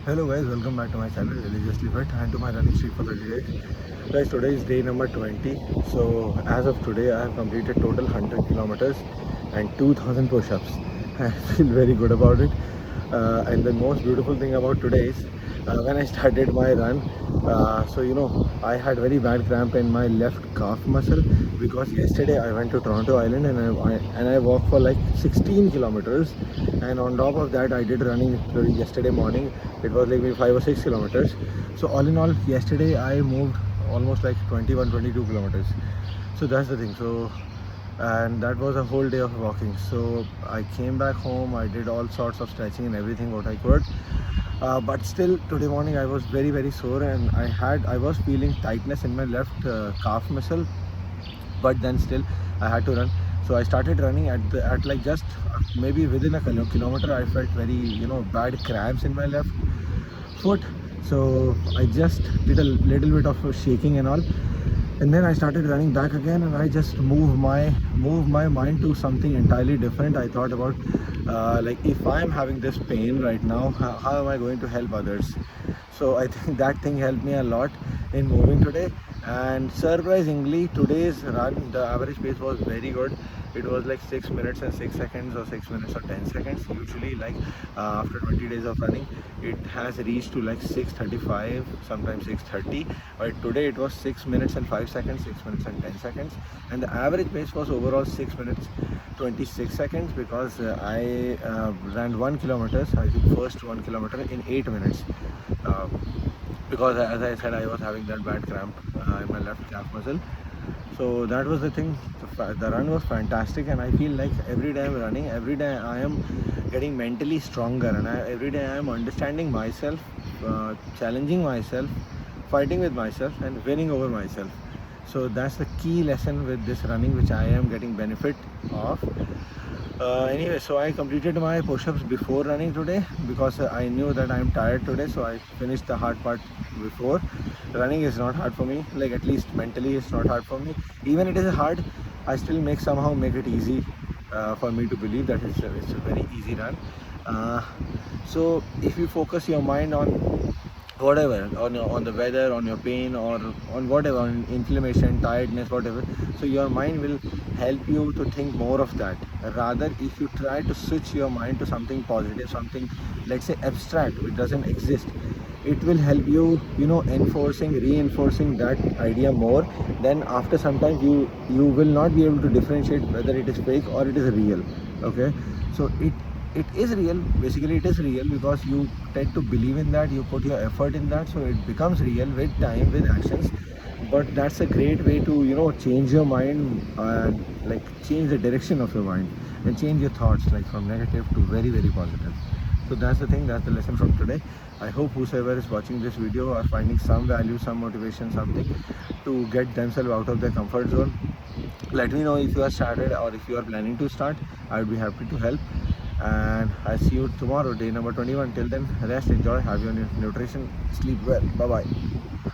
Hello guys, welcome back to my channel Religiously Fit and to my running streak for 30 days. Guys, today is day number 20. So as of today, I have completed total 100 kilometers and 2000 push-ups. I feel very good about it. And the most beautiful thing about today is when I started my run, I had very bad cramp in my left calf muscle because yesterday I went to Toronto Island and I walked for like 16 kilometers, and on top of that I did running yesterday morning. It was like maybe 5 or 6 kilometers. So all in all, yesterday I moved almost like 21 22 kilometers. So that's the thing. And that was a whole day of walking. So I came back home, I did all sorts of stretching and everything what I could, but still today morning I was very sore, and I was feeling tightness in my left calf muscle, but then still I had to run. So I started running at like just maybe within a kilometer I felt very bad cramps in my left foot. So I just did a little bit of shaking and all, and then I started running back again, and I just moved my mind to something entirely different. I thought about like, if I'm having this pain right now, how am I going to help others? So I think that thing helped me a lot in moving today. And surprisingly, today's run, the average pace was very good. It was like 6 minutes and 6 seconds, or 6 minutes or 10 seconds. Usually, like after 20 days of running, it has reached to like 6:35, sometimes 6:30. But today it was 6 minutes and 5 seconds, 6 minutes and 10 seconds. And the average pace was overall 6 minutes 26 seconds, because I ran 1 kilometer, I think first 1 kilometer in 8 minutes. Uh, because as I said, I was having that bad cramp in my left calf muscle. So that was the thing. The run was fantastic, and I feel like every day I'm running, every day I am getting mentally stronger, and every day I am understanding myself, challenging myself, fighting with myself, and winning over myself. So that's the key lesson with this running, which I am getting benefit of. Anyway, so I completed my push-ups before running today, because I knew that I am tired today, so I finished the hard part before. Running is not hard for me, like at least mentally it's not hard for me. Even it is hard, I still somehow make it easy for me to believe that it's a very easy run. Uh, so if you focus your mind on whatever, on the weather, on your pain, or on whatever, on inflammation, tiredness, whatever, so your mind will help you to think more of that. Rather, if you try to switch your mind to something positive, something, let's say, abstract, which doesn't exist, it will help you, reinforcing that idea more. Then after some time, you will not be able to differentiate whether it is fake or it is real. Okay, so it is real. Basically it is real because you tend to believe in that, you put your effort in that, so it becomes real with time, with actions. But that's a great way to change your mind, and like change the direction of your mind, and change your thoughts, like from negative to very positive. So that's the thing, that's the lesson from today. I hope whosoever is watching this video are finding some value, some motivation, something to get themselves out of their comfort zone. Let me know if you are started or if you are planning to start. I would be happy to help. And I'll see you tomorrow, day number 21. Till then, rest, enjoy, have your nutrition, sleep well. Bye bye.